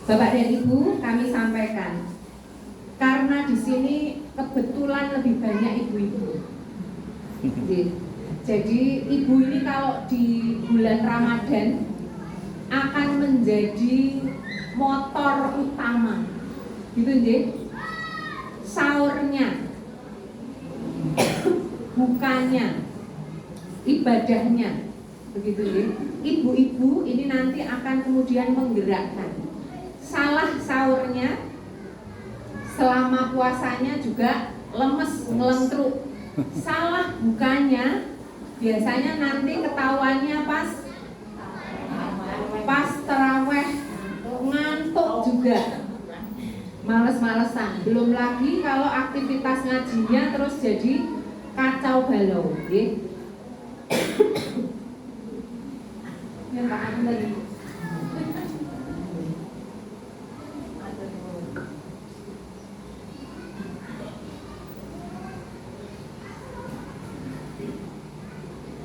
Bapak dan Ibu, kami sampaikan karena di sini kebetulan lebih banyak ibu-ibu. Jadi ibu ini kalau di bulan Ramadan akan menjadi motor utama, gitu nggih. Sahurnya, bukannya, ibadahnya, begitu nggih. Ibu-ibu ini nanti akan kemudian menggerakkan. Salah sahurnya, selama puasanya juga lemes, ngelentruk. Salah bukannya, biasanya nanti ketahuannya pas terawih, ngantuk juga, males-malesan. Belum lagi kalau aktivitas ngajinya terus jadi kacau balau, nggih. Ya Pak lagi.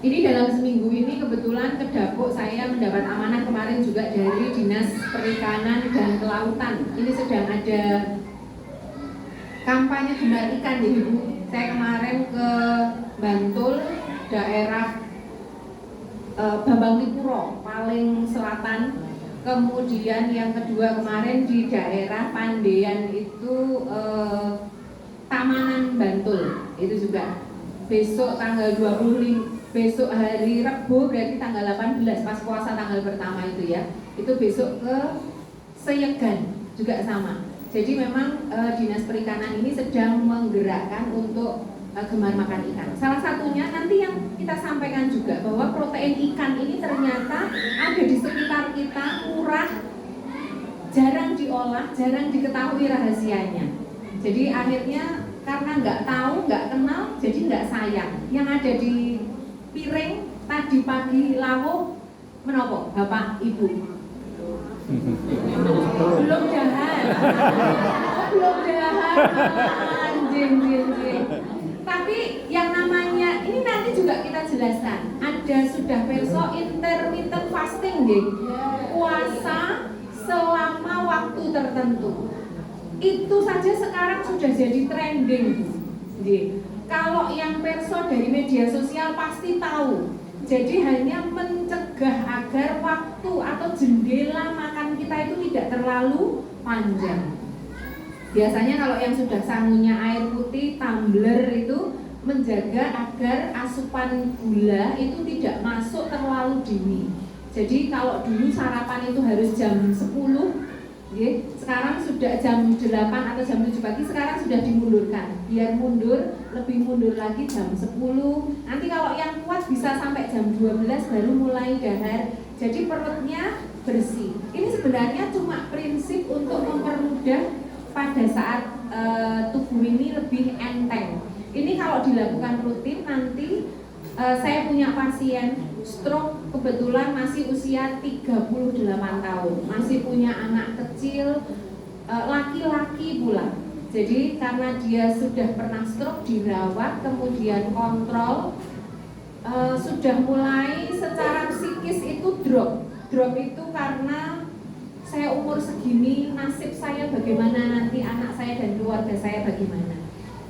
Ini dalam seminggu ini kebetulan ke Dapuk saya mendapat amanah kemarin juga dari Dinas Perikanan dan Kelautan. Ini sedang ada kampanye gemar ikan di Ibu. Saya kemarin ke Bantul, daerah Bambang Lipuro, paling selatan. Kemudian yang kedua kemarin di daerah Pandean itu Tamanan Bantul, itu juga. Besok tanggal 25, besok hari Rebo berarti tanggal 18 pas puasa tanggal pertama itu ya. Itu besok ke Seyegan juga sama. Jadi memang Dinas Perikanan ini sedang menggerakkan untuk gemar makan ikan. Salah satunya nanti yang kita sampaikan juga bahwa protein ikan ini ternyata ada di sekitar kita, murah, jarang diolah, jarang diketahui rahasianya. Jadi akhirnya karena nggak tahu, nggak kenal, jadi nggak sayang. Yang ada di piring tadi pagi lawuh menopo Bapak Ibu? Belum jahat. Belum jahat. Anjing. Tapi yang namanya ini nanti juga kita jelaskan. Ada sudah perso intermittent fasting, nggih. Puasa selama waktu tertentu. Itu saja sekarang sudah jadi trending. Kalau yang perso dari media sosial pasti tahu. Jadi hanya mencegah agar waktu atau jendela makan kita itu tidak terlalu panjang. Biasanya kalau yang sudah sangunya air putih, tumbler itu menjaga agar asupan gula itu tidak masuk terlalu dini. Jadi kalau dulu sarapan itu harus jam 10, sekarang sudah jam 8 atau jam 7 pagi, sekarang sudah dimundurkan. Biar mundur, lebih mundur lagi jam 10. Nanti kalau yang kuat bisa sampai jam 12 baru mulai dahar. Jadi perutnya bersih. Ini sebenarnya cuma prinsip untuk mempermudah pada saat tubuh ini lebih enteng. Ini kalau dilakukan rutin nanti saya punya pasien stroke kebetulan masih usia 38 tahun, masih punya anak kecil, laki-laki pula. Jadi karena dia sudah pernah stroke, dirawat, kemudian kontrol, sudah mulai secara psikis itu drop itu karena saya umur segini, nasib saya bagaimana, nanti anak saya dan keluarga saya bagaimana.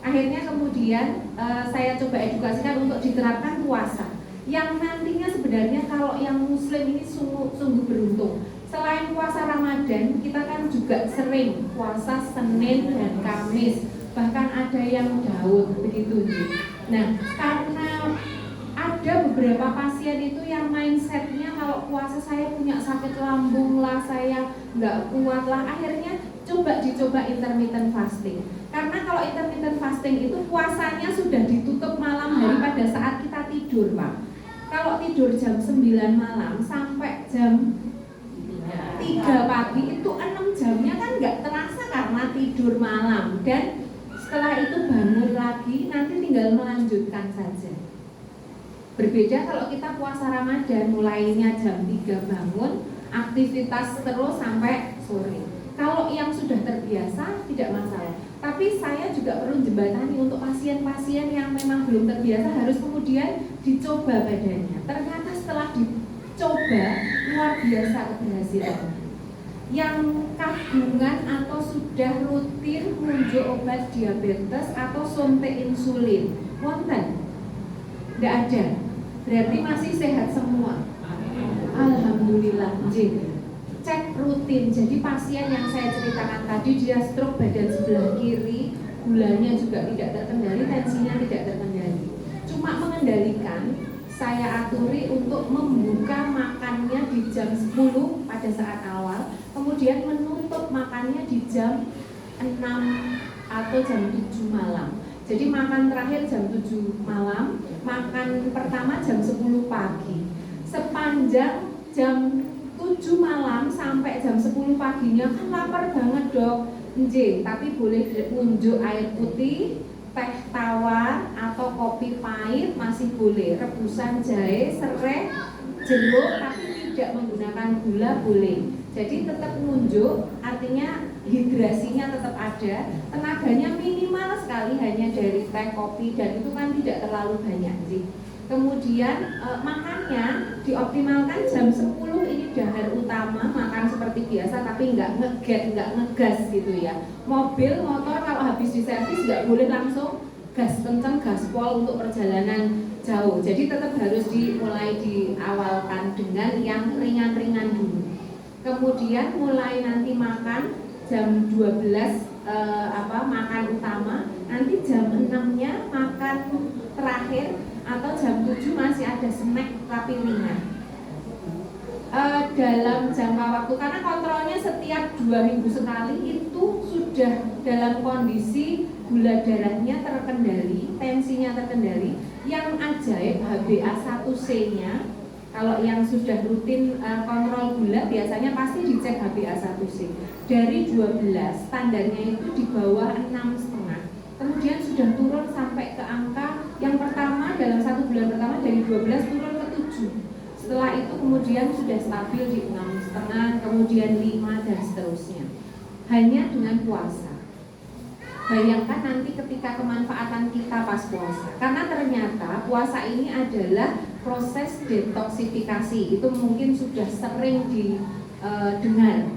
Akhirnya kemudian saya coba edukasikan untuk diterapkan puasa yang nantinya sebenarnya kalau yang muslim ini sungguh beruntung. Selain puasa Ramadan, kita kan juga sering puasa Senin dan Kamis, bahkan ada yang Daud begitu. Nah, karena ada beberapa pasien itu yang mindsetnya kalau puasa saya punya sakit lambung lah, saya nggak kuat lah, akhirnya dicoba intermittent fasting. Karena kalau intermittent fasting itu puasanya sudah ditutup malam hari pada saat kita tidur, Pak. Kalau tidur jam 9 malam sampai jam 3 pagi itu 6 jamnya kan nggak terasa karena tidur malam. Dan setelah itu bangun lagi, nanti tinggal melanjutkan saja. Berbeda kalau kita puasa Ramadan, mulainya jam 3 bangun, aktivitas terus sampai sore. Kalau yang sudah terbiasa tidak masalah. Tapi saya juga perlu jembatani untuk pasien-pasien yang memang belum terbiasa, harus kemudian dicoba badannya. Ternyata setelah dicoba luar biasa keberhasilannya. yang kagungan atau sudah rutin ngunjuk obat diabetes atau suntik insulin? Wonten? Tidak ada. Berarti masih sehat semua. Alhamdulillah. Cek rutin. Jadi pasien yang saya ceritakan tadi, dia stroke badan sebelah kiri, gulanya juga tidak terkendali, tensinya tidak terkendali. Cuma mengendalikan, saya aturi untuk membuka makannya di jam 10 pada saat awal, kemudian menutup makannya di jam 6 atau jam 7 malam. Jadi makan terakhir jam 7 malam, makan pertama jam 10 pagi. Sepanjang jam 7 malam sampai jam 10 paginya kan lapar banget dok. Tapi boleh unjuk air putih, teh tawar atau kopi pahit masih boleh, rebusan jahe, serai, jeruk tapi tidak menggunakan gula boleh. Jadi tetap nunjuk, artinya hidrasinya tetap ada, tenaganya minimal sekali hanya dari teh, kopi, dan itu kan tidak terlalu banyak sih. Kemudian makannya dioptimalkan jam 10, ini dahar utama, makan seperti biasa tapi nggak ngegas gitu ya. Mobil, motor kalau habis diservis nggak boleh langsung gas kencang, gaspol untuk perjalanan jauh. Jadi tetap harus dimulai diawalkan dengan yang ringan-ringan dulu. Kemudian mulai nanti makan jam 12 makan utama, nanti jam 6-nya makan terakhir atau jam 7 masih ada snack tapi ringan. Dalam jangka waktu, karena kontrolnya setiap 2 minggu sekali, itu sudah dalam kondisi gula darahnya terkendali, tensinya terkendali. Yang ajaib HbA1c-nya, kalau yang sudah rutin kontrol gula biasanya pasti dicek HbA1c. Dari 12, standarnya itu di bawah 6,5. Kemudian sudah turun sampai ke angka yang pertama dalam 1 bulan pertama dari 12 turun ke 7. Setelah itu kemudian sudah stabil di 6,5, kemudian 5 dan seterusnya. Hanya dengan puasa. Bayangkan nanti ketika kemanfaatan kita pas puasa. Karena ternyata puasa ini adalah proses detoksifikasi. Itu mungkin sudah sering dengar,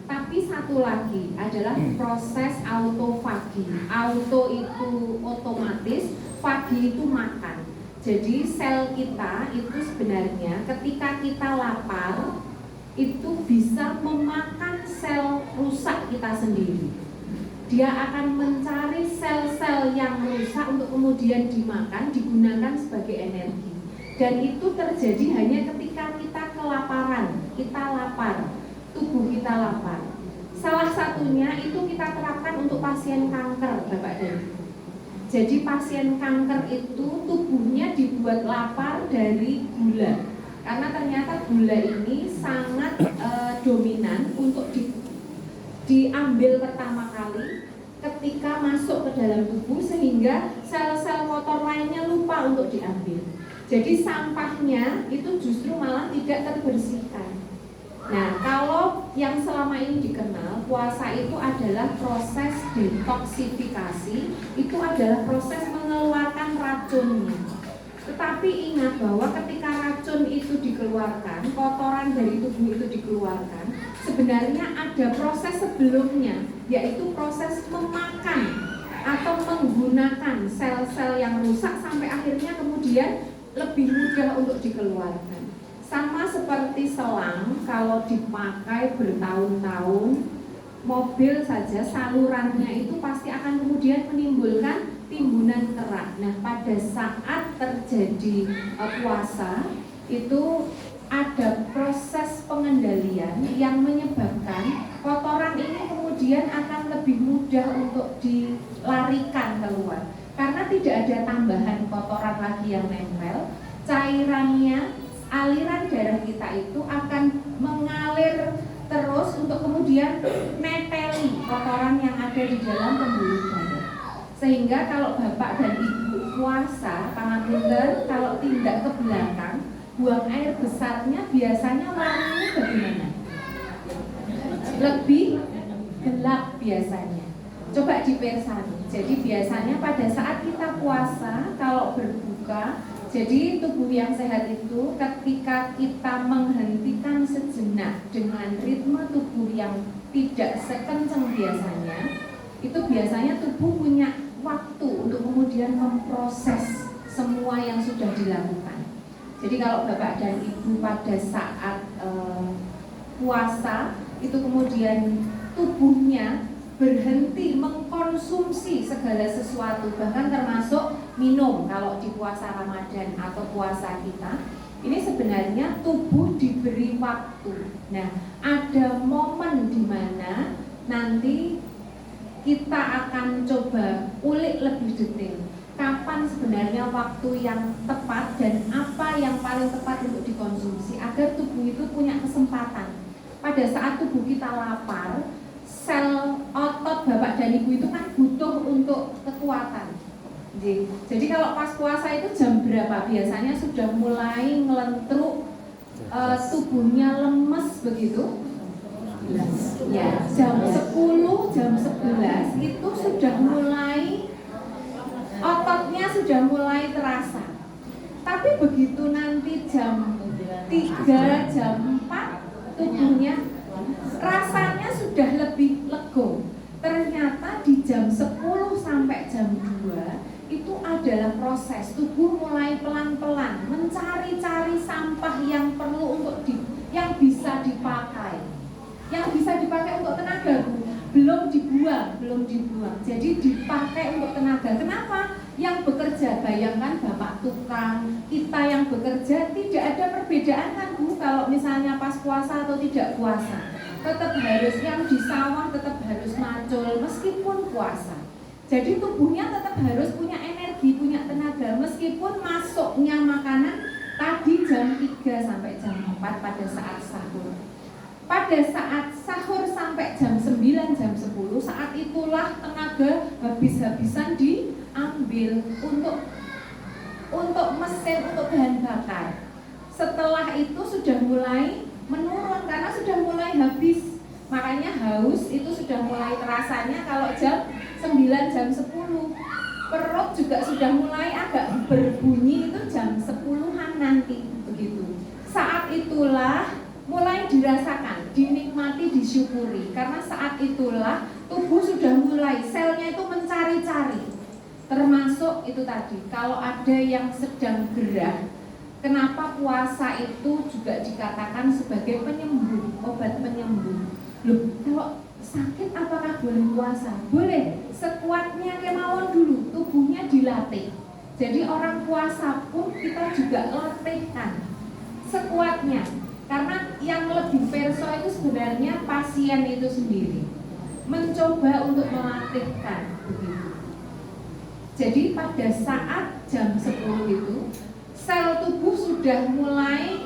tapi satu lagi adalah proses autofagi. Auto itu otomatis, fagi itu makan. Jadi sel kita itu sebenarnya ketika kita lapar itu bisa memakan sel rusak kita sendiri. Dia akan mencari sel-sel yang rusak untuk kemudian dimakan, digunakan sebagai energi. Dan itu terjadi hanya ketika kita kelaparan, kita lapar, tubuh kita lapar. Salah satunya itu kita terapkan untuk pasien kanker, Bapak dan Ibu. Jadi pasien kanker itu tubuhnya dibuat lapar dari gula. Karena ternyata gula ini sangat dominan untuk diambil pertama kali ketika masuk ke dalam tubuh, sehingga sel-sel kotor lainnya lupa untuk diambil. Jadi sampahnya itu justru malah tidak terbersihkan. Nah, kalau yang selama ini dikenal, puasa itu adalah proses detoksifikasi, itu adalah proses mengeluarkan racunnya. Tetapi ingat bahwa ketika racun itu dikeluarkan, kotoran dari tubuh itu dikeluarkan, sebenarnya ada proses sebelumnya, yaitu proses memakan atau menggunakan sel-sel yang rusak sampai akhirnya kemudian lebih mudah untuk dikeluarkan. Sama seperti selang, kalau dipakai bertahun-tahun, mobil saja salurannya itu pasti akan kemudian menimbulkan timbunan kerak. Nah, pada saat terjadi puasa itu ada proses pengendalian yang menyebabkan kotoran ini kemudian akan lebih mudah untuk dilarikan keluar. Karena tidak ada tambahan kotoran lagi yang nempel, cairannya, aliran darah kita itu akan mengalir terus untuk kemudian neteli kotoran yang ada di dalam pembuluh darah. Sehingga kalau bapak dan ibu puasa, pangapunten, kalau tindak ke belakang, buang air besarnya biasanya warnanya bagaimana? Lebih gelap biasanya. Coba dipersani. Jadi biasanya pada saat kita puasa, kalau berbuka Jadi tubuh yang sehat itu ketika kita menghentikan sejenak dengan ritme tubuh yang tidak sekencang biasanya, itu biasanya tubuh punya waktu untuk kemudian memproses semua yang sudah dilakukan. Jadi kalau Bapak dan Ibu pada saat puasa itu kemudian tubuhnya berhenti mengkonsumsi segala sesuatu, bahkan termasuk minum kalau di puasa Ramadan atau puasa kita, ini sebenarnya tubuh diberi waktu. Nah, ada momen di mana nanti kita akan coba ulik lebih detail kapan sebenarnya waktu yang tepat dan apa yang paling tepat untuk dikonsumsi agar tubuh itu punya kesempatan. Pada saat tubuh kita lapar, sel otot Bapak dan Ibu itu kan butuh untuk kekuatan. Jadi kalau pas puasa itu jam berapa? Biasanya sudah mulai ngelentruk, tubuhnya lemes begitu. Ya, jam 10, jam 11 itu sudah mulai, ototnya sudah mulai terasa. Tapi begitu nanti jam 3, jam 4, tubuhnya rasanya sudah lebih lego. Ternyata di jam 10 sampai jam 2 itu adalah proses tubuh mulai pelan-pelan mencari-cari sampah yang perlu untuk yang bisa dipakai. Yang bisa dipakai untuk tenaga belum dibuang. Jadi dipakai untuk tenaga. Kenapa? Yang bekerja, bayangkan Bapak tukang, kita yang bekerja tidak ada perbedaan kan Bu kalau misalnya pas puasa atau tidak puasa. Tetap harus yang di sawah tetap harus macul meskipun puasa. Jadi tubuhnya tetap harus punya energi, punya tenaga meskipun masuknya makanan tadi jam 3 sampai jam 4 pada saat sahur. Pada saat sahur sampai jam 9, jam 10, saat itulah tenaga habis-habisan diambil untuk mesin, untuk bahan bakar. Setelah itu sudah mulai menurun karena sudah mulai habis. Makanya haus itu sudah mulai terasanya kalau jam 9, jam 10. Perut juga sudah mulai agak berbunyi itu jam 10-an nanti begitu. Saat itulah mulai dirasakan, dinikmati, disyukuri. Karena saat itulah tubuh sudah mulai, selnya itu mencari-cari. Termasuk itu tadi, kalau ada yang sedang gerak, kenapa puasa itu juga dikatakan sebagai penyembuh, obat penyembuh. Loh, kalau sakit apakah boleh puasa? Boleh, sekuatnya kemauan dulu, tubuhnya dilatih. Jadi orang puasa pun kita juga latihkan sekuatnya. Karena yang lebih perso itu sebenarnya pasien itu sendiri mencoba untuk melatihkan begitu. Jadi pada saat jam 10 itu sel tubuh sudah mulai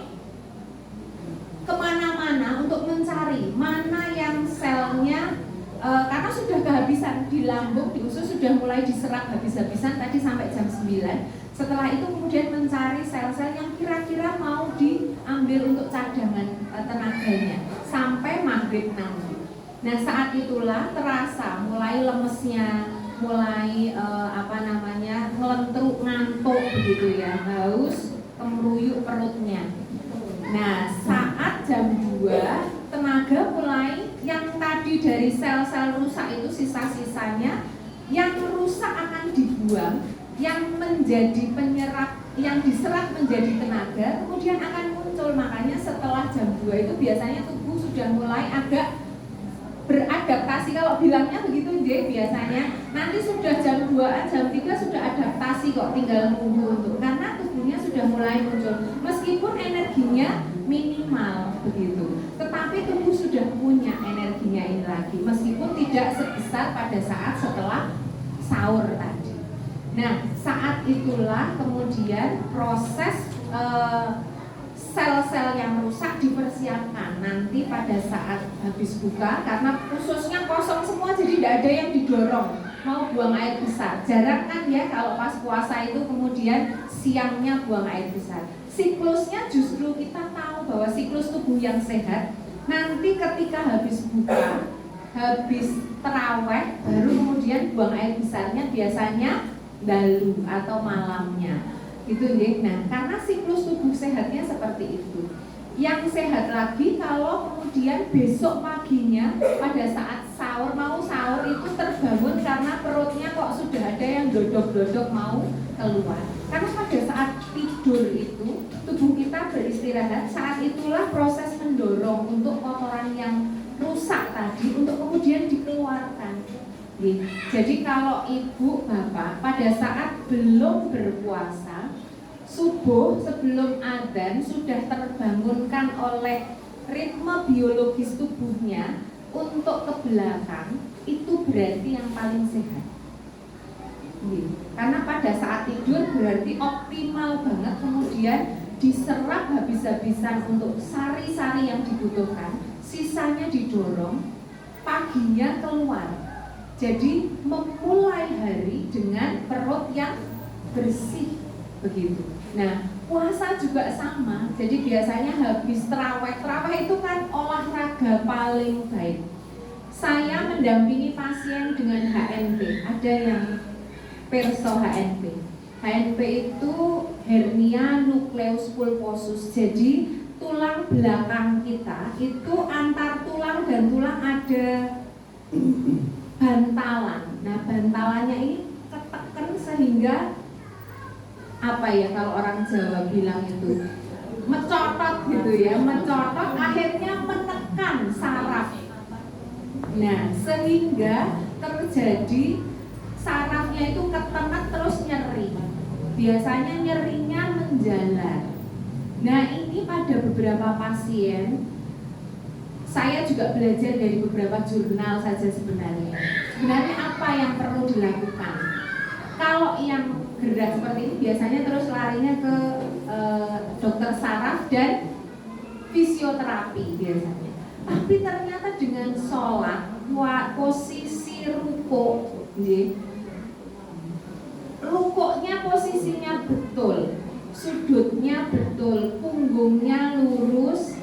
kemana-mana untuk mencari mana yang selnya karena sudah kehabisan di lambung, di usus sudah mulai diserap habis-habisan tadi sampai jam 9. Setelah itu kemudian mencari sel-sel yang kira-kira mau diambil untuk cadangan tenaganya sampai maghrib nanti. Nah saat itulah terasa mulai lemesnya, mulai ngelentruk, ngantuk begitu ya, haus, kemeruyuk perutnya. Nah saat jam 2 tenaga mulai yang tadi dari sel-sel rusak itu sisa-sisanya yang rusak akan dibuang, yang menjadi penyerap, yang diserap menjadi tenaga kemudian akan muncul. Makanya setelah jam 2 itu biasanya tubuh sudah mulai agak beradaptasi, kalau bilangnya begitu biasanya nanti sudah jam 2, jam 3 sudah adaptasi kok, tinggal nunggu untuk, karena tubuhnya sudah mulai muncul meskipun energinya minimal begitu, tetapi tubuh sudah punya energinya ini lagi meskipun tidak sebesar pada saat setelah sahur tadi. Nah saat itulah kemudian proses sel-sel yang rusak dipersiapkan nanti pada saat habis buka, karena ususnya kosong semua jadi tidak ada yang didorong mau buang air besar. Jarang kan ya kalau pas puasa itu kemudian siangnya buang air besar. Siklusnya justru kita tahu bahwa siklus tubuh yang sehat nanti ketika habis buka, habis terawih baru kemudian buang air besarnya biasanya dalu atau malamnya. Itu nggih. Nah, karena siklus tubuh sehatnya seperti itu. Yang sehat lagi kalau kemudian besok paginya pada saat sahur, mau sahur itu terbangun karena perutnya kok sudah ada yang dodok-dodok mau keluar. Karena pada saat tidur itu tubuh kita beristirahat, saat itulah proses mendorong untuk kotoran yang rusak tadi untuk kemudian dikeluarkan. Jadi kalau ibu bapak pada saat belum berpuasa, subuh sebelum adzan sudah terbangunkan oleh ritme biologis tubuhnya untuk ke belakang, itu berarti yang paling sehat. Karena pada saat tidur berarti optimal banget, kemudian diserap habis-habisan untuk sari-sari yang dibutuhkan, sisanya didorong, paginya keluar. Jadi memulai hari dengan perut yang bersih begitu. Nah, puasa juga sama. Jadi biasanya habis terawih itu kan olahraga paling baik. Saya mendampingi pasien dengan HNP. Ada yang perso HNP. HNP itu hernia nucleus pulposus. Jadi tulang belakang kita itu antar tulang dan tulang ada bantalan. Nah, bantalannya ini ketekan sehingga apa ya kalau orang Jawa bilang itu mencotot gitu ya, mencotot akhirnya menekan saraf. Nah, sehingga terjadi sarafnya itu ketekan terus nyeri. Biasanya nyerinya menjalar. Nah, ini pada beberapa pasien saya juga belajar dari beberapa jurnal saja sebenarnya. Sebenarnya apa yang perlu dilakukan? Kalau yang gerak seperti ini biasanya terus larinya ke dokter saraf dan fisioterapi biasanya. Tapi ternyata dengan sholat, posisi rukuk, rukuknya posisinya betul, sudutnya betul, punggungnya lurus,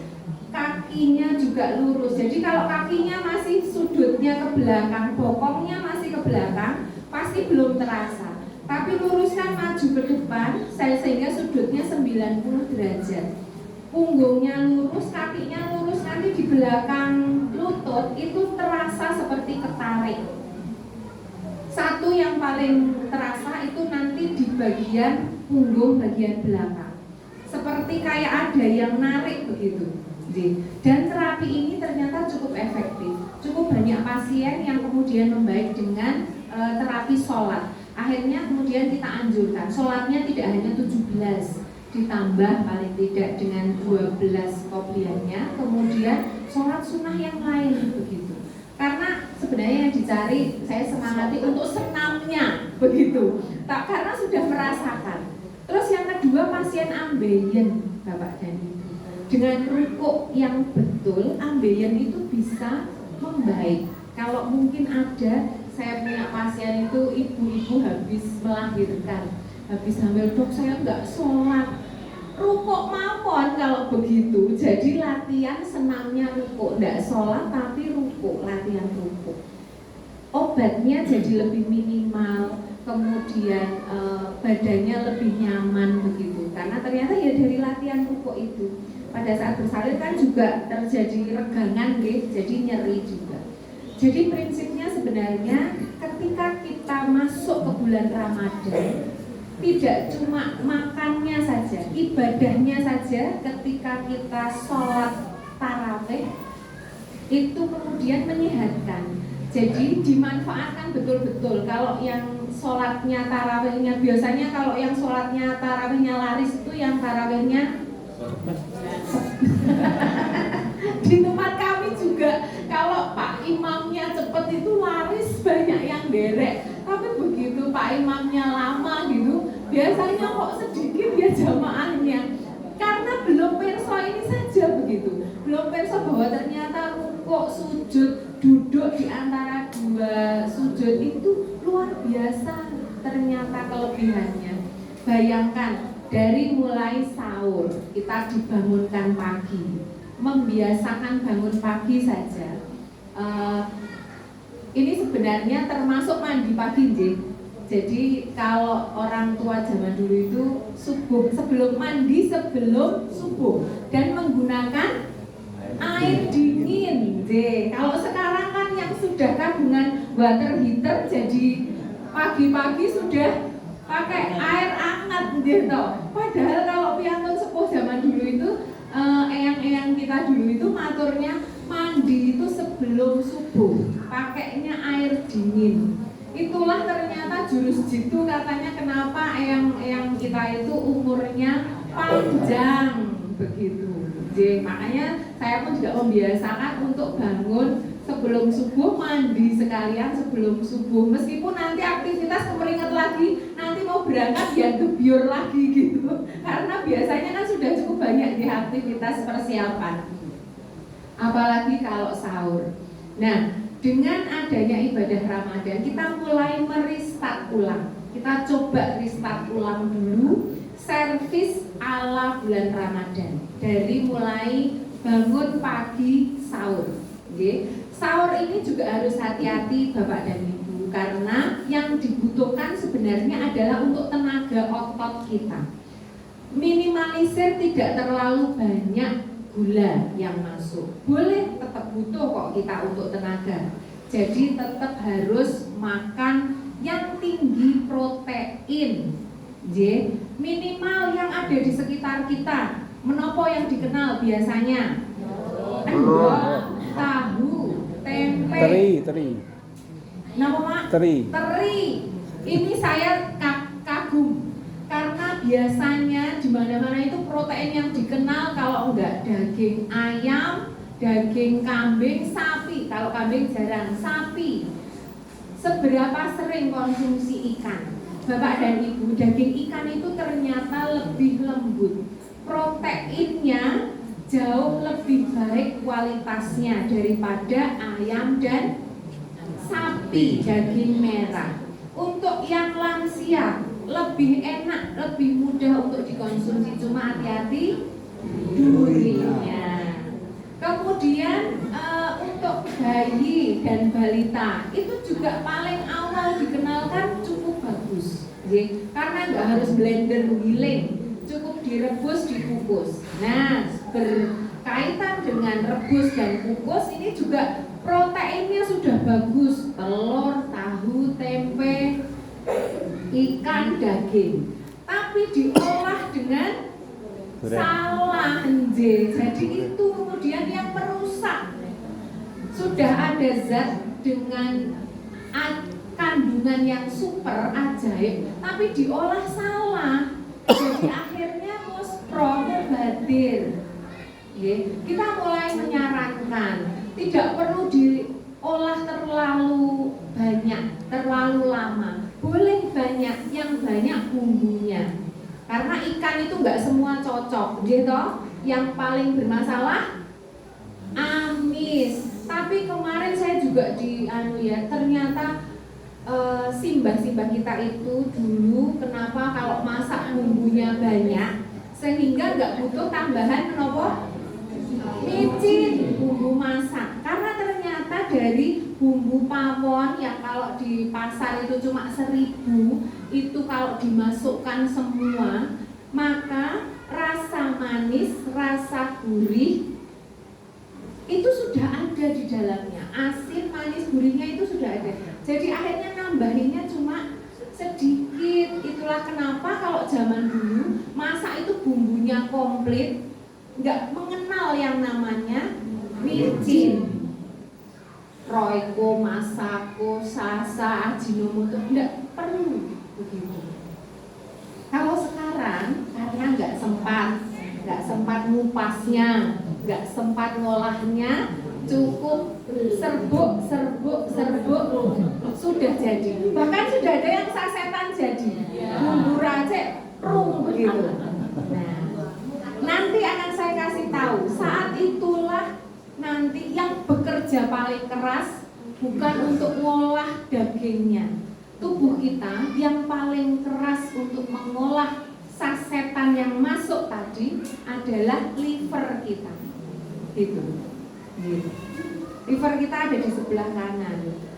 kakinya juga lurus. Jadi kalau kakinya masih sudutnya ke belakang, bokongnya masih ke belakang, pasti belum terasa. Tapi luruskan maju ke depan sehingga sudutnya 90 derajat. Punggungnya lurus, kakinya lurus, nanti di belakang lutut itu terasa seperti ketarik. Satu yang paling terasa itu nanti di bagian punggung bagian belakang. Seperti kayak ada yang narik begitu. Dan terapi ini ternyata cukup efektif. Cukup banyak pasien yang kemudian membaik dengan terapi sholat. Akhirnya kemudian kita anjurkan sholatnya tidak hanya 17, ditambah paling tidak dengan 12 qobliyahnya, kemudian sholat sunnah yang lain begitu. Karena sebenarnya yang dicari, saya semangati untuk senamnya begitu, tak karena sudah merasakan. Terus yang kedua pasien ambeien, Bapak dan Ibu. Dengan rukuk yang betul, ambeien itu bisa membaik. Kalau mungkin ada, saya punya pasien itu ibu-ibu habis melahirkan, habis hamil, dok saya nggak sholat, rukuk mawon kalau begitu. Jadi latihan senamnya rukuk, nggak sholat tapi rukuk, latihan rukuk. Obatnya jadi lebih minimal, kemudian badannya lebih nyaman begitu. Karena ternyata ya dari latihan rukuk itu, pada saat bersalin kan juga terjadi regangan, jadi nyeri juga. Jadi prinsipnya sebenarnya ketika kita masuk ke bulan Ramadan, tidak cuma makannya saja, ibadahnya saja ketika kita sholat tarawih itu kemudian menyehatkan. Jadi dimanfaatkan betul-betul. Kalau yang sholatnya tarawihnya, biasanya kalau yang sholatnya tarawihnya laris itu yang tarawihnya di tempat kami juga kalau Pak Imamnya cepet itu laris banyak yang derek. Tapi begitu Pak Imamnya lama gitu, biasanya kok sedikit ya jamaahnya. Karena belum perso ini saja begitu. Belum perso bahwa ternyata rukuk, sujud, duduk di antara dua sujud itu luar biasa ternyata kelebihannya. Bayangkan dari mulai sahur kita dibangunkan pagi, membiasakan bangun pagi saja. Ini sebenarnya termasuk mandi pagi, Jadi kalau orang tua zaman dulu itu subuh sebelum mandi sebelum subuh dan menggunakan air dingin. Kalau sekarang kan yang sudah kandungan water heater, jadi pagi-pagi sudah pakai air hangat gitu. Padahal kalau piantun sepuh zaman dulu itu eyang-eyang kita dulu itu maturnya mandi itu sebelum subuh, pakainya air dingin. Itulah ternyata jurus jitu katanya kenapa eyang-eyang kita itu umurnya panjang begitu. Jadi makanya saya pun juga membiasakan untuk bangun sebelum subuh, mandi sekalian sebelum subuh. Meskipun nanti aktivitas kemeringat lagi, nanti mau berangkat ya gebyur lagi gitu. Karena biasanya kan sudah cukup banyak di aktivitas persiapan. Apalagi kalau sahur. Nah, dengan adanya ibadah Ramadan, kita mulai merestart ulang. Kita coba restart ulang dulu servis ala bulan Ramadan. Dari mulai bangun pagi sahur. Sahur ini juga harus hati-hati Bapak dan Ibu, karena yang dibutuhkan sebenarnya adalah untuk tenaga otot kita. Minimalisir tidak terlalu banyak gula yang masuk. Boleh tetap butuh kok kita untuk tenaga. Jadi tetap harus makan yang tinggi protein. Minimal yang ada di sekitar kita. Menopo yang dikenal biasanya? Endok, tahu, tempe. Teri. Napa, Mak? Teri. Ini saya kagum. Karena biasanya di mana-mana itu protein yang dikenal kalau enggak daging ayam, daging kambing, sapi. Kalau kambing jarang, sapi. Seberapa sering konsumsi ikan? Bapak dan Ibu, daging ikan itu ternyata lebih lembut. Proteinnya jauh lebih baik kualitasnya daripada ayam dan sapi, daging merah. Untuk yang lansia lebih enak, lebih mudah untuk dikonsumsi, cuma hati-hati durinya. Kemudian untuk bayi dan balita itu juga paling awal dikenalkan cukup bagus, karena nggak harus blender giling, cukup direbus, dikukus. Nah, berkaitan dengan rebus dan kukus ini juga proteinnya sudah bagus, telur, tahu, tempe, ikan, daging, tapi diolah dengan salah, jadi itu kemudian yang merusak. Sudah ada zat dengan kandungan yang super ajaib, tapi diolah salah, jadi akhirnya mubadir. Kita mulai menyarankan tidak perlu diolah terlalu banyak, terlalu lama. Boleh banyak, yang banyak bumbunya. Karena ikan itu nggak semua cocok, gitu. Yang paling bermasalah amis. Tapi kemarin saya juga ternyata simbah-simbah kita itu dulu kenapa kalau masak bumbunya banyak sehingga nggak butuh tambahan menopo micin bumbu masak, karena ternyata dari bumbu pawon yang kalau di pasar itu cuma 1.000, itu kalau dimasukkan semua maka rasa manis, rasa gurih itu sudah ada di dalamnya, asin, manis, gurihnya itu sudah ada. Jadi akhirnya nambahinnya cuma sedikit. Itulah kenapa kalau zaman dulu masak itu bumbunya komplit, nggak mengenal yang namanya micin, royco, masako, sasa, ajinomoto, nggak perlu begitu. Kalau sekarang karena nggak sempat ngupasnya, nggak sempat ngolahnya, cukup serbuk sudah jadi. Bahkan sudah ada yang sasetan jadi, bumbu racik prung begitu. Nah, nanti akan saya kasih tahu. Saat itulah nanti yang bekerja paling keras bukan untuk ngolah dagingnya. Tubuh kita yang paling keras untuk mengolah sasetan yang masuk tadi adalah liver kita. Itu. Liver kita ada di sebelah kanan.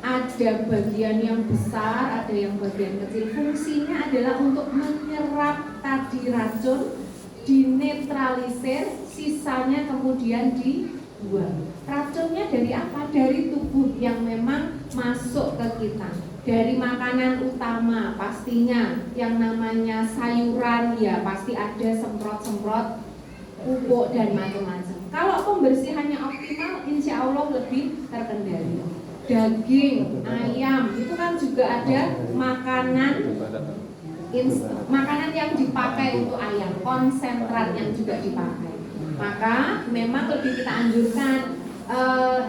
ada bagian yang besar, ada yang bagian kecil. Fungsinya adalah untuk menyerap tadi racun, dinetralisir, sisanya kemudian dibuang. Racunnya dari apa? Dari tubuh yang memang masuk ke kita. Dari makanan utama pastinya, yang namanya sayuran ya pasti ada semprot-semprot pupuk dan macam-macam. Kalau pembersihannya optimal, insya Allah lebih terkendali. Daging, ayam, itu kan juga ada makanan yang dipakai untuk ayam, konsentrat yang juga dipakai. Maka memang lebih kita anjurkan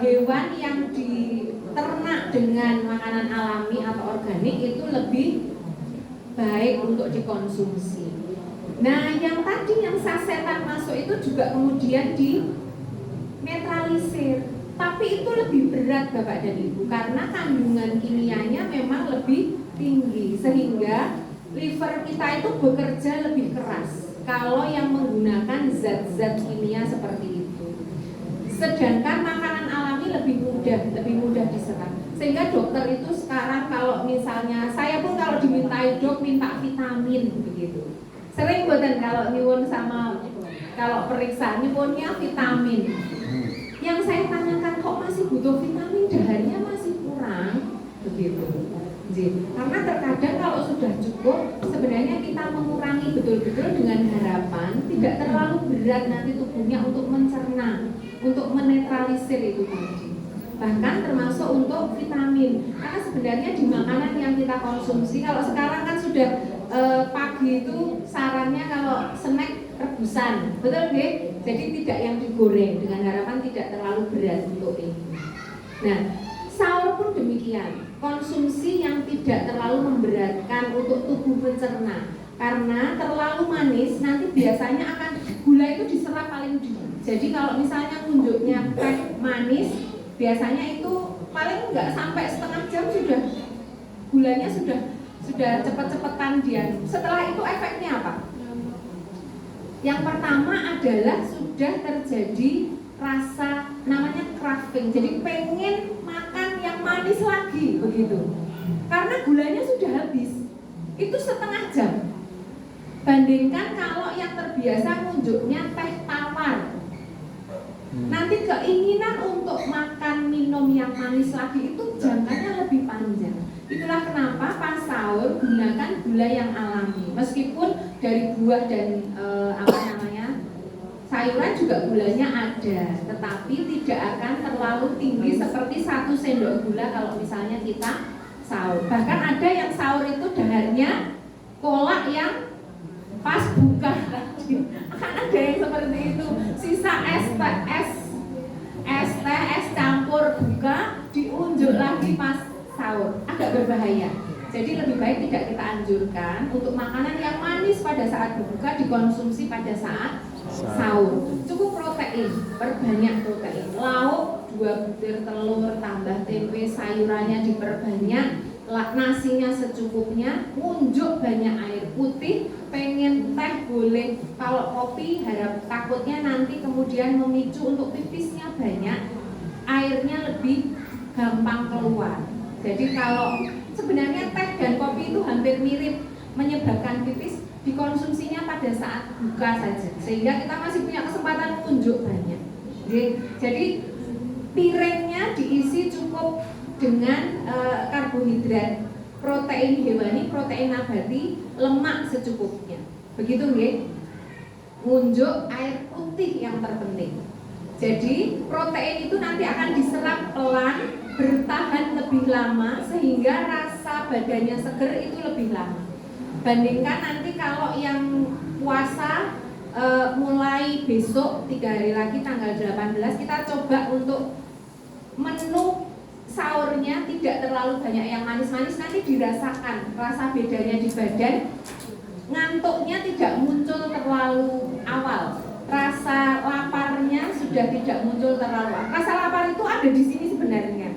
hewan yang diternak dengan makanan alami atau organik itu lebih baik untuk dikonsumsi. Nah, yang tadi yang sasetan masuk itu juga kemudian dinetralisir. Tapi itu lebih berat Bapak dan Ibu karena kandungan kimianya memang lebih tinggi sehingga liver kita itu bekerja lebih keras kalau yang menggunakan zat-zat kimia seperti itu. Sedangkan makanan alami lebih mudah diserap. Sehingga dokter itu sekarang kalau misalnya saya pun kalau dimintai dok minta vitamin begitu. Sering buatan kalau nyuwun sama kalau periksa nyuwunnya vitamin. Yang saya tanyakan kok masih butuh vitamin, dahannya masih kurang begitu. Karena terkadang kalau sudah cukup sebenarnya kita mengurangi betul-betul dengan harapan tidak terlalu berat nanti tubuhnya untuk mencerna, untuk menetralisir itu tadi. Bahkan termasuk untuk vitamin. Karena sebenarnya di makanan yang kita konsumsi kalau sekarang kan sudah pagi itu sarannya kalau snack rebusan, betul nggih? Jadi tidak yang digoreng dengan harapan tidak terlalu berat untuk ini. Nah, sahur pun demikian. Konsumsi yang tidak terlalu memberatkan untuk tubuh pencerna. Karena terlalu manis nanti biasanya akan gula itu diserap paling dulu. Jadi kalau misalnya unjuknya teh manis, biasanya itu paling enggak sampai setengah jam sudah gulanya sudah cepet-cepetan dia. Setelah itu efeknya apa? Yang pertama adalah sudah terjadi rasa namanya craving. Jadi pengen makan yang manis lagi begitu. Karena gulanya sudah habis. Itu setengah jam. Bandingkan kalau yang terbiasa ngunjuknya teh tawar. Nanti keinginan untuk makan minum yang manis lagi itu jangkanya lebih panjang. Itulah kenapa pas sahur gunakan gula yang alami. Meskipun dari buah dan sayuran juga gulanya ada, tetapi tidak akan terlalu tinggi seperti 1 sendok gula kalau misalnya kita sahur. Bahkan ada yang sahur itu daharnya kolak yang pas buka tadi. Akan ada yang seperti itu. Sisa es campur buka diunjuk lagi pas sahur. Agak berbahaya. Jadi lebih baik tidak kita anjurkan untuk makanan yang manis pada saat berbuka dikonsumsi pada saat sahur. Cukup protein, perbanyak protein. Lauk 2 butir telur tambah tempe, sayurannya diperbanyak, nasinya secukupnya, unjuk banyak air putih, pengen teh boleh. Kalau kopi takutnya nanti kemudian memicu untuk pipisnya banyak, airnya lebih gampang keluar. Jadi kalau sebenarnya teh dan kopi itu hampir mirip menyebabkan pipis, dikonsumsinya pada saat buka saja, sehingga kita masih punya kesempatan unjuk banyak. Jadi piringnya diisi cukup dengan karbohidrat, protein hewani, protein nabati, lemak secukupnya. Begitu nggih? Unjuk air putih yang terpenting. Jadi protein itu nanti akan diserap pelan, bertahan lebih lama sehingga rasa badannya seger itu lebih lama. Bandingkan nanti kalau yang puasa mulai besok 3 hari lagi tanggal 18 kita coba untuk menu sahurnya tidak terlalu banyak yang manis-manis, nanti dirasakan rasa bedanya di badan. Ngantuknya tidak muncul terlalu awal. Rasa laparnya sudah tidak muncul terlalu awal. Rasa lapar itu ada di sini sebenarnya.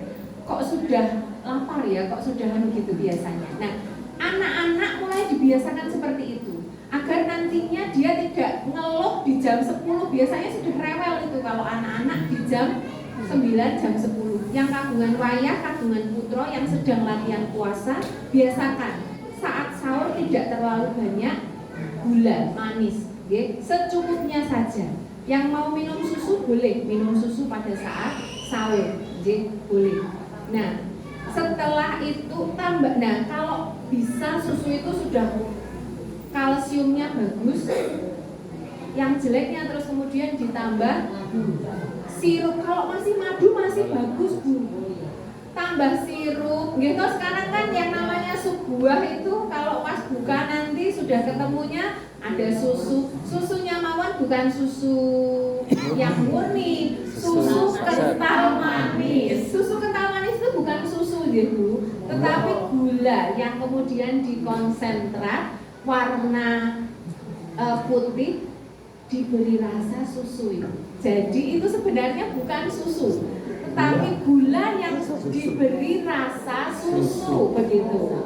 Kok sudah lapar ya, kok sudah gitu biasanya. Nah, anak-anak mulai dibiasakan seperti itu agar nantinya dia tidak ngeluh di jam 10. Biasanya sudah rewel itu kalau anak-anak di jam 9 jam 10. Yang kagungan wayah, kagungan putra yang sedang latihan puasa, biasakan saat sahur tidak terlalu banyak gula manis, secukupnya saja. Yang mau minum susu boleh minum susu pada saat sahur, boleh. Nah, setelah itu tambah. Nah, kalau bisa susu itu sudah kalsiumnya bagus, yang jeleknya terus kemudian ditambah sirup. Kalau masih madu masih bagus, Bu. Tambah sirup gitu. Sekarang kan yang namanya sup buah itu kalau pas buka nanti sudah ketemunya ada susunya Mawon bukan susu yang murni, susu kental manis. Susu kental manis itu bukan susu ya, Bu, tetapi gula yang kemudian dikonsentrat warna putih diberi rasa susu itu. Jadi itu sebenarnya bukan susu, tetapi gula yang diberi rasa susu, begitu.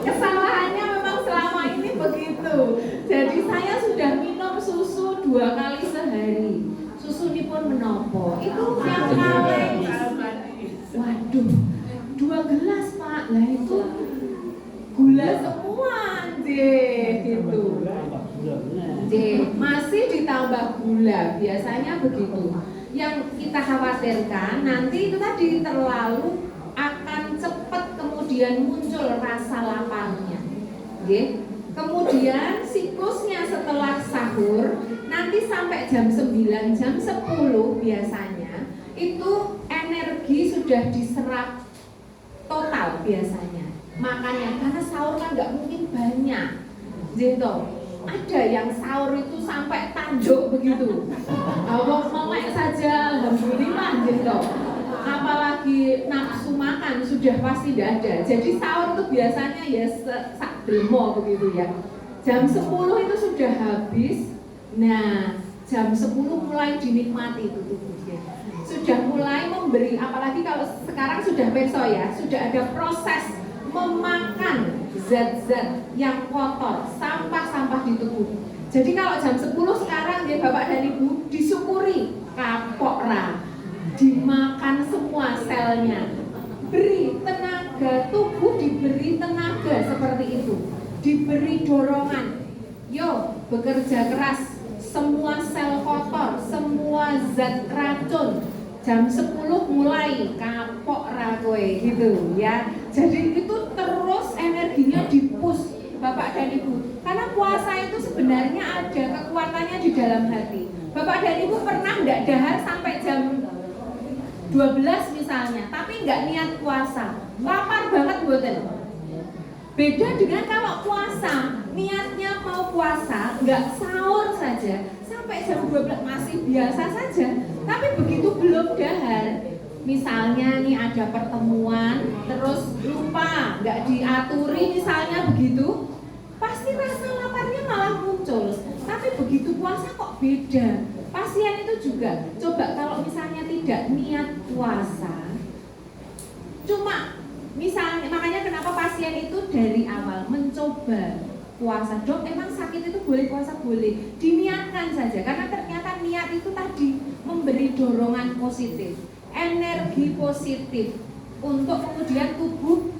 Kesalahannya memang selama ini begitu. Jadi saya sudah minum susu 2 kali sehari. Susu ini pun menopo. Itu yang paling. Waduh, 2 gelas Pak. Lah itu gula semua, gitu. Masih ditambah gula, biasanya begitu. Yang kita khawatirkan nanti itu tadi terlalu akan cepat kemudian muncul rasa laparnya. Kemudian siklusnya setelah sahur nanti sampai jam 9, jam 10 biasanya itu energi sudah diserap total biasanya. Makanya karena sahur kan nggak mungkin banyak, gitu. Ada yang sahur itu sampai tanjuk begitu. Kalau melek saja, alhamdulillah, gitu. Apalagi nafsu makan sudah pasti tidak ada. Jadi sahur itu biasanya ya sak delmo begitu ya. Jam 10 itu sudah habis. Nah, jam 10 mulai dinikmati itu tubuhnya. Sudah mulai memberi, apalagi kalau sekarang sudah perso ya, sudah ada proses memakan zat-zat yang kotor, sampah-sampah di tubuh. Jadi kalau jam 10 sekarang ya Bapak dan Ibu disyukuri kapok ra, dimakan semua selnya, beri tenaga, tubuh diberi tenaga seperti itu, diberi dorongan, yo bekerja keras, semua sel kotor, semua zat racun, jam 10 mulai kapok ra kowe gitu ya. Jadi itu terus energinya dipus Bapak dan Ibu. Karena puasa itu sebenarnya ada kekuatannya di dalam hati. Bapak dan Ibu pernah enggak dahar sampai jam 12 misalnya, tapi enggak niat puasa. Lapar banget mboten? Beda dengan kalau puasa, niatnya mau puasa, enggak sahur saja, sampai jam 12 masih biasa saja. Tapi begitu belum dahar, misalnya nih ada pertemuan, terus lupa, nggak diaturi misalnya begitu, pasti rasa laparnya malah muncul. Tapi begitu puasa kok beda. Pasien itu juga, coba kalau misalnya tidak niat puasa, cuma misalnya, makanya kenapa pasien itu dari awal mencoba puasa. Dok, emang sakit itu boleh puasa? Boleh, diniatkan saja, karena ternyata niat itu tadi memberi dorongan positif, energi positif untuk kemudian tubuh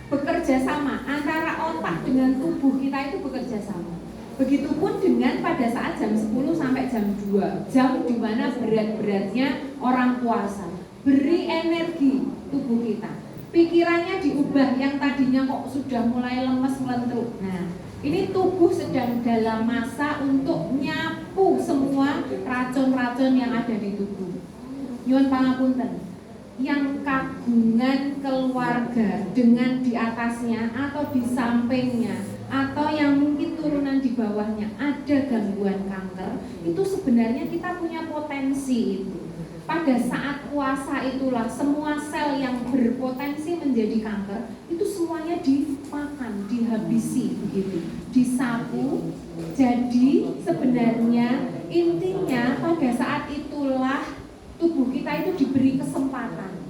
bekerja sama, antara otak dengan tubuh kita itu bekerja sama. Begitupun dengan pada saat jam 10 sampai jam 2, jam di mana berat-beratnya orang puasa. Beri energi tubuh kita, pikirannya diubah, yang tadinya kok sudah mulai lemes melentruk. Nah, ini tubuh sedang dalam masa untuk nyapu semua racun-racun yang ada di tubuh. Nyuwun pangapunten, yang kagungan keluarga dengan di atasnya atau di sampingnya atau yang mungkin turunan di bawahnya ada gangguan kanker, itu sebenarnya kita punya potensi itu. Pada saat puasa itulah semua sel yang berpotensi menjadi kanker itu semuanya dimakan, dihabisi begitu, disapu. Jadi sebenarnya intinya pada saat itulah tubuh kita itu diberi kesempatan.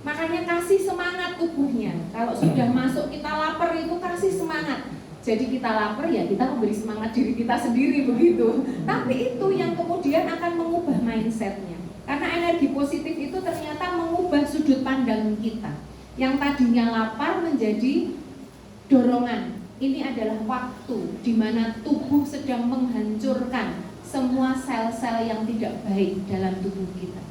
Makanya kasih semangat tubuhnya. Kalau sudah masuk kita lapar itu kasih semangat. Jadi kita lapar ya kita memberi semangat diri kita sendiri begitu. Tapi itu yang kemudian akan mengubah mindsetnya. Karena energi positif itu ternyata mengubah sudut pandang kita. Yang tadinya lapar menjadi dorongan. Ini adalah waktu di mana tubuh sedang menghancurkan semua sel-sel yang tidak baik dalam tubuh kita.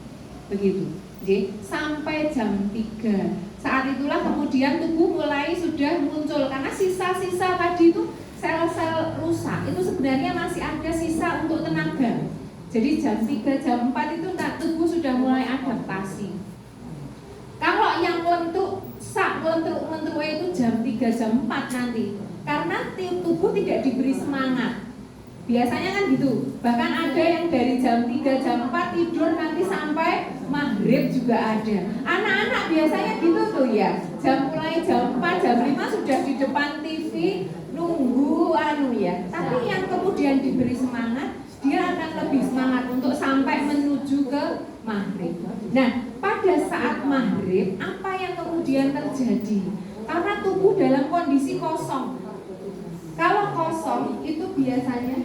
Begitu. Jadi, sampai jam 3. Saat itulah kemudian tubuh mulai sudah muncul. Karena sisa-sisa tadi itu sel-sel rusak. Itu sebenarnya masih ada sisa untuk tenaga. Jadi jam 3, jam 4 itu tubuh sudah mulai adaptasi. Kalau yang lentuk itu jam 3, jam 4 nanti. Karena tubuh tidak diberi semangat. Biasanya kan gitu. Bahkan ada yang dari jam 3, jam 4 tidur nanti sampai maghrib juga ada. Anak-anak biasanya gitu tuh ya. Mulai jam 4, jam 5 sudah di depan TV nunggu ya. Tapi yang kemudian diberi semangat, dia akan lebih semangat untuk sampai menuju ke maghrib. Nah, pada saat maghrib apa yang kemudian terjadi? Karena tubuh dalam kondisi kosong. Kalau kosong itu biasanya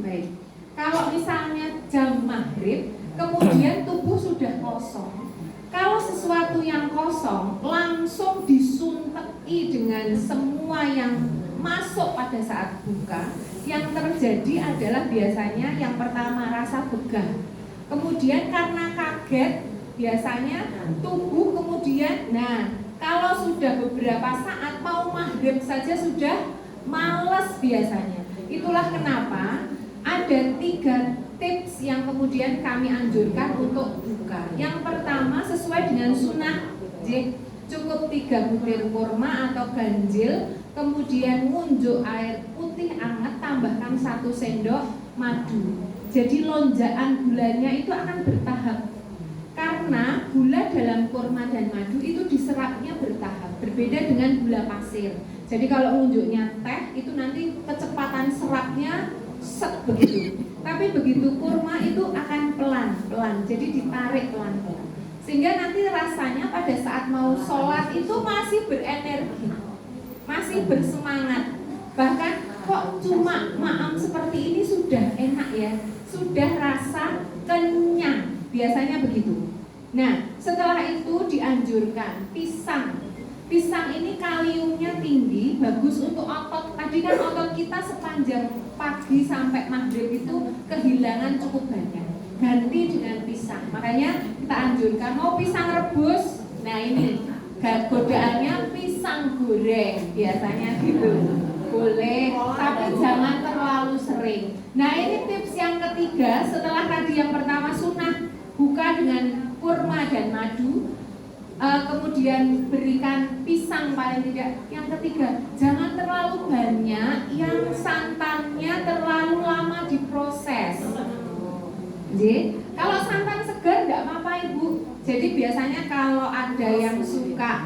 baik. Kalau misalnya jam maghrib, kemudian tubuh sudah kosong. Kalau sesuatu yang kosong langsung disunteki dengan semua yang masuk pada saat buka, yang terjadi adalah biasanya yang pertama rasa begah. Kemudian karena kaget, biasanya tubuh kemudian, kalau sudah beberapa saat mau maghrib saja sudah malas biasanya. Itulah kenapa ada 3 tips yang kemudian kami anjurkan untuk buka. Yang pertama sesuai dengan sunnah, cukup 3 butir kurma atau ganjil, kemudian ngunjuk air putih hangat, tambahkan 1 sendok madu. Jadi lonjakan gulanya itu akan bertahap. Karena gula dalam kurma dan madu itu diserapnya bertahap, berbeda dengan gula pasir. Jadi kalau ngunjuknya teh itu nanti kecepatan serapnya set begitu. Tapi begitu kurma itu akan pelan-pelan, jadi ditarik pelan-pelan. Sehingga nanti rasanya pada saat mau sholat itu masih berenergi, masih bersemangat. Bahkan kok cuma maam seperti ini sudah enak ya, sudah rasa kenyang. Biasanya begitu. Nah, setelah itu dianjurkan pisang. Pisang ini kaliumnya tinggi, bagus untuk otot. Tadi kan otot kita sepanjang pagi sampai maghrib itu kehilangan cukup banyak. Ganti dengan pisang. Makanya kita anjurkan mau pisang rebus. Nah ini godaannya pisang goreng. Biasanya gitu. Boleh, tapi jangan terlalu sering. Nah ini tips yang ketiga. Setelah tadi yang pertama sunnah buka dengan kurma dan madu, kemudian berikan pisang paling tidak. Yang ketiga, jangan terlalu banyak yang santannya terlalu lama diproses. Jadi, kalau santan segar tidak apa-apa Ibu. Jadi biasanya kalau ada yang suka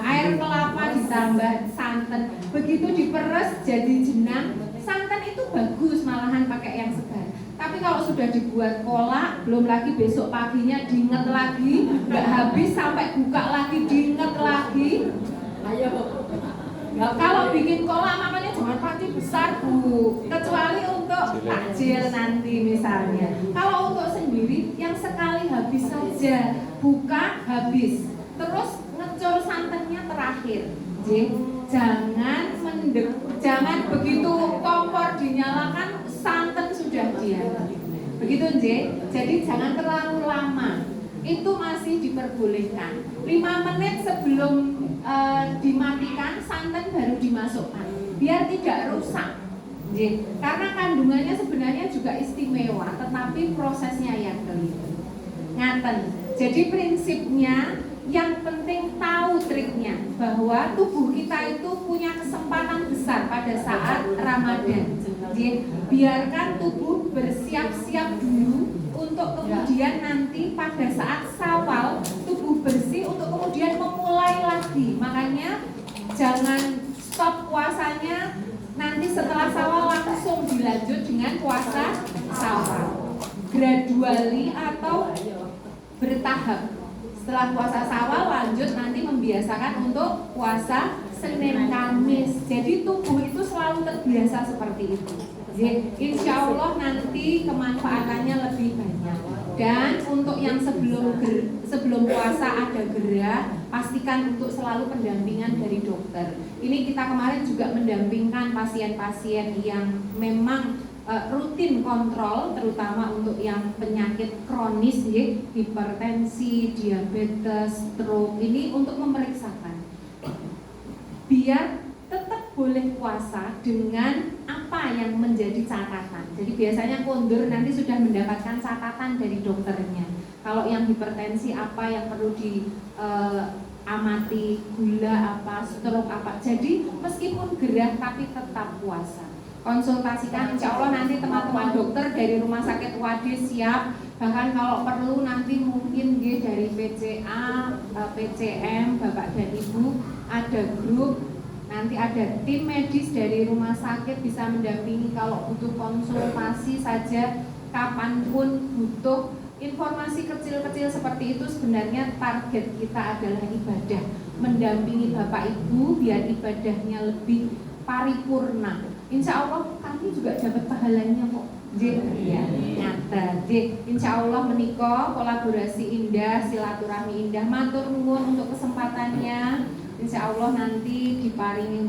air kelapa ditambah santan, begitu diperes jadi jenang, santan itu bagus malahan pakai yang segar. Tapi kalau sudah dibuat kolak, belum lagi besok paginya diinget lagi, nggak habis sampai buka lagi diinget lagi. Kalau bikin kolak makanya jangan pakai besar Bu, kecuali untuk takjil nanti misalnya. Kalau untuk sendiri yang sekali habis saja, buka habis, terus ngecur santannya terakhir. Jangan begitu kompor dinyalakan santan sudah diaduk. Begitu jadi jangan terlalu lama. Itu masih diperbolehkan. 5 menit sebelum dimatikan santan baru dimasukkan biar tidak rusak. Karena kandungannya sebenarnya juga istimewa, tetapi prosesnya yang keliru. Ngaten. Jadi prinsipnya yang penting tahu triknya bahwa tubuh kita itu punya kesempatan besar pada saat Ramadan. Jadi biarkan tubuh bersiap-siap dulu untuk kemudian nanti pada saat Syawal tubuh bersih untuk kemudian memulai lagi. Makanya jangan stop puasanya nanti setelah Syawal langsung dilanjut dengan puasa Syawal. Gradually atau bertahap. Setelah puasa Syawal lanjut nanti membiasakan untuk puasa Senin, Kamis. Jadi tubuh itu selalu terbiasa seperti itu. Insya Allah nanti kemanfaatannya lebih banyak. Dan untuk yang sebelum puasa ada gerah, pastikan untuk selalu pendampingan dari dokter. Ini kita kemarin juga mendampingkan pasien-pasien yang memang rutin kontrol, terutama untuk yang penyakit kronis, hipertensi, diabetes, stroke, ini untuk memeriksakan biar tetap boleh puasa dengan apa yang menjadi catatan. Jadi biasanya kondur nanti sudah mendapatkan catatan dari dokternya. Kalau yang hipertensi apa yang perlu diamati, gula apa, stroke apa. Jadi meskipun gerah tapi tetap puasa. Konsultasikan, insya Allah nanti teman-teman dokter dari rumah sakit Wadi siap. Bahkan kalau perlu nanti mungkin dari PCA, PCM, Bapak dan Ibu ada grup. Nanti ada tim medis dari rumah sakit bisa mendampingi kalau butuh konsultasi saja, kapanpun butuh informasi kecil-kecil seperti itu. Sebenarnya target kita adalah ibadah, mendampingi Bapak Ibu biar ibadahnya lebih paripurna. Insya Allah kami juga dapat pahalanya kok. Ya, nyata. Insya Allah menikah, kolaborasi indah, silaturahmi indah. Matur nuwun untuk kesempatannya. Insya Allah nanti diparingi